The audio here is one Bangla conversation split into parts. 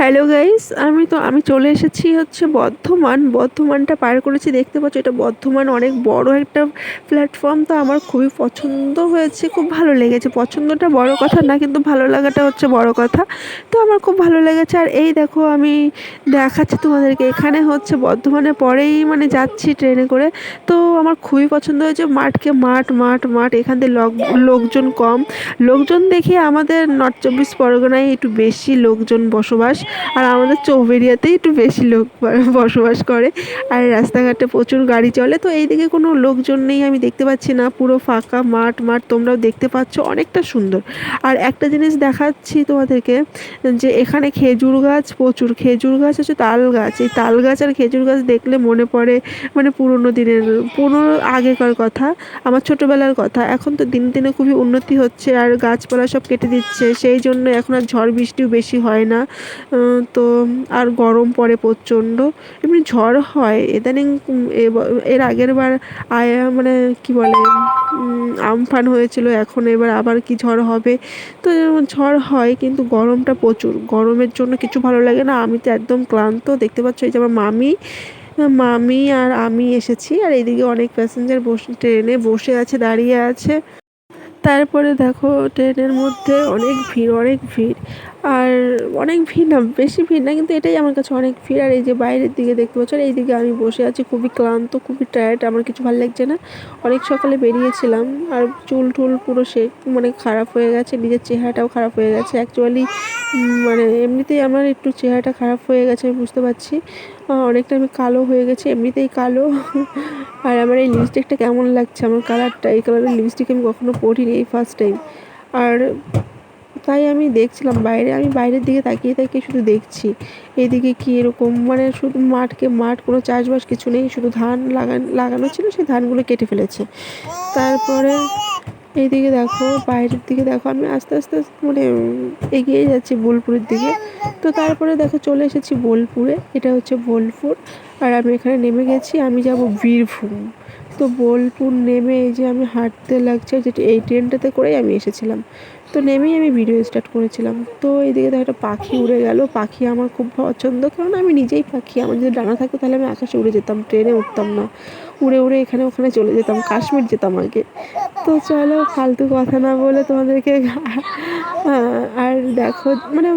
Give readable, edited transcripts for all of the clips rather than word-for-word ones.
হ্যালো গাইস, আমি চলে এসেছি হচ্ছে বর্ধমানটা পার করেছি, দেখতে পাচ্ছ এটা বর্ধমান অনেক বড় একটা প্ল্যাটফর্ম। তো আমার খুবই পছন্দ হয়েছে, খুব ভালো লেগেছে। পছন্দটা বড় কথা না, কিন্তু ভালো লাগাটা হচ্ছে বড় কথা। তো আমার খুব ভালো লেগেছে। আর এই দেখো আমি দেখাচ্ছি তোমাদেরকে, এখানে হচ্ছে বর্ধমানের পরেই মানে যাচ্ছি ট্রেনে করে। তো আমার খুবই পছন্দ হয়েছে। মাঠ এখান থেকে লোকজন কম, লোকজন দেখে আমাদের নর্থ চব্বিশ পরগনায় একটু বেশি লোকজন বসবাস, আর আমাদের চৌবেড়িয়াতেই একটু বেশি লোক বসবাস করে। আর রাস্তাঘাটে প্রচুর গাড়ি চলে। তো এইদিকে কোনো লোকজন নেই, আমি দেখতে পাচ্ছি না, পুরো ফাঁকা মাঠ। তোমরাও দেখতে পাচ্ছ, অনেকটা সুন্দর। আর একটা জিনিস দেখাচ্ছি তোমাদেরকে, যে এখানে খেজুর গাছ, প্রচুর খেজুর গাছ আছে, তাল গাছ। এই তাল গাছ আর খেজুর গাছ দেখলে মনে পড়ে মানে পুরনো আগেকার কথা, আমার ছোটোবেলার কথা। এখন তো দিনে দিনে খুবই উন্নতি হচ্ছে, আর গাছপালা সব কেটে দিচ্ছে, সেই জন্য এখন আর ঝড় বৃষ্টিও বেশি হয় না। তো আর গরম পড়ে প্রচণ্ড। এমনি ঝড় হয় ইদানিং। এর আগের বার মানে কি বলে, আমফান হয়েছিল, এখন এবার আবার কি ঝড় হবে। তো ঝড় হয়, কিন্তু গরমটা প্রচুর, গরমের জন্য কিছু ভালো লাগে না। আমি তো একদম ক্লান্ত, দেখতে পাচ্ছ এই যে আমার মামি আর আমি এসেছি। আর এইদিকে অনেক প্যাসেঞ্জার ট্রেনে বসে আছে, দাঁড়িয়ে আছে। তারপরে দেখো ট্রেনের মধ্যে অনেক ভিড়। আর অনেক ভিড় না, বেশি ভিড় না, কিন্তু এটাই আমার কাছে অনেক ভিড়। আর এই যে বাইরের দিকে দেখতে পাচ্ছ, আর এইদিকে আমি বসে আছি, খুবই ক্লান্ত, খুবই টায়ার্ড, আমার কিছু ভালো লাগছে না। অনেক সকালে বেরিয়েছিলাম, আর চুল টুল পুরো মানে খারাপ হয়ে গেছে, নিজের চেহারাটাও খারাপ হয়ে গেছে অ্যাকচুয়ালি। মানে এমনিতেই আমার একটু চেহারাটা খারাপ হয়ে গেছে, আমি বুঝতে পারছি। অনেকটা আমি কালো হয়ে গেছি, এমনিতেই কালো। আর আমার এই লিপস্টিকটা কেমন লাগছে, আমার কালারটা, এই কালারের লিপস্টিক আমি কখনো পরিনি, এই ফার্স্ট টাইম। আর তাই আমি দেখছিলাম বাইরে, আমি বাইরের দিকে তাকিয়ে তাকিয়ে শুধু দেখছি এইদিকে কি এরকম, মানে শুধু মাঠ, কোনো চাষবাস কিছু নেই, শুধু ধান লাগানো ছিল, সেই ধানগুলো কেটে ফেলেছে। তারপরে এইদিকে দেখো, বাইরের দিকে দেখো, আমি আস্তে আস্তে মানে এগিয়ে যাচ্ছি বোলপুরের দিকে। তো তারপরে দেখো চলে এসেছি বোলপুরে, এটা হচ্ছে বোলপুর। আর আমি এখানে নেমে গেছি, আমি যাব বীরভূম। তো বোলপুর নেমে এই যে আমি হাঁটতে লাগছে, যেটা এই ট্রেনটাতে করেই আমি এসেছিলাম। তো নেমেই আমি ভিডিও স্টার্ট করেছিলাম। তো এইদিকে দেখো একটা পাখি উড়ে গেল, পাখি আমার খুব পছন্দ, কারণ আমি নিজেই পাখি। আমার যদি ডানা থাকতো তাহলে আমি আকাশে উড়ে যেতাম, ট্রেনে উঠতাম না, উড়ে উড়ে এখানে ওখানে চলে যেতাম, কাশ্মীর যেতাম আগে। তো চলো ফালতু কথা না বলে তোমাদেরকে আর দেখো মানে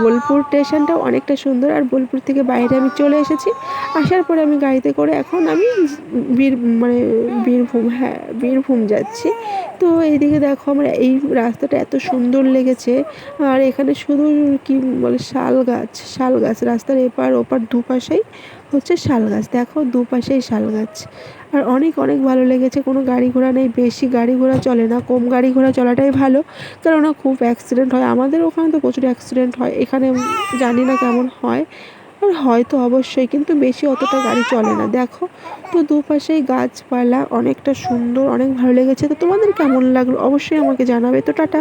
বোলপুর স্টেশনটা অনেকটা সুন্দর। আর বোলপুর থেকে বাইরে আমি চলে এসেছি, আসার পরে আমি গাড়িতে করে এখন আমি বীর মানে বীরভূম যাচ্ছি। তো এইদিকে দেখো আমার এই রাস্তাটা এত সুন্দর লেগেছে। আর এখানে শুধু কি বলে, শাল গাছ রাস্তার এপার ওপার দুপাশেই হচ্ছে শাল গাছ, দেখো দুপাশেই শাল গাছ। আর অনেক অনেক ভালো লেগেছে, কোনো গাড়ি ঘোড়া নেই, বেশি গাড়ি ঘোড়া চলে না, কম গাড়ি ঘোড়া চলাটাই ভালো, কেননা খুব অ্যাক্সিডেন্ট হয়। আমাদের ওখানে তো প্রচুর অ্যাক্সিডেন্ট হয়, এখানে জানি না কেমন হয়। আর হয়তো অবশ্যই, কিন্তু বেশি অতটা গাড়ি চলে না, দেখো। তো দুপাশেই গাছপালা, অনেকটা সুন্দর, অনেক ভালো লেগেছে। তো তোমাদের কেমন লাগলো অবশ্যই আমাকে জানাবে। তো টাটা।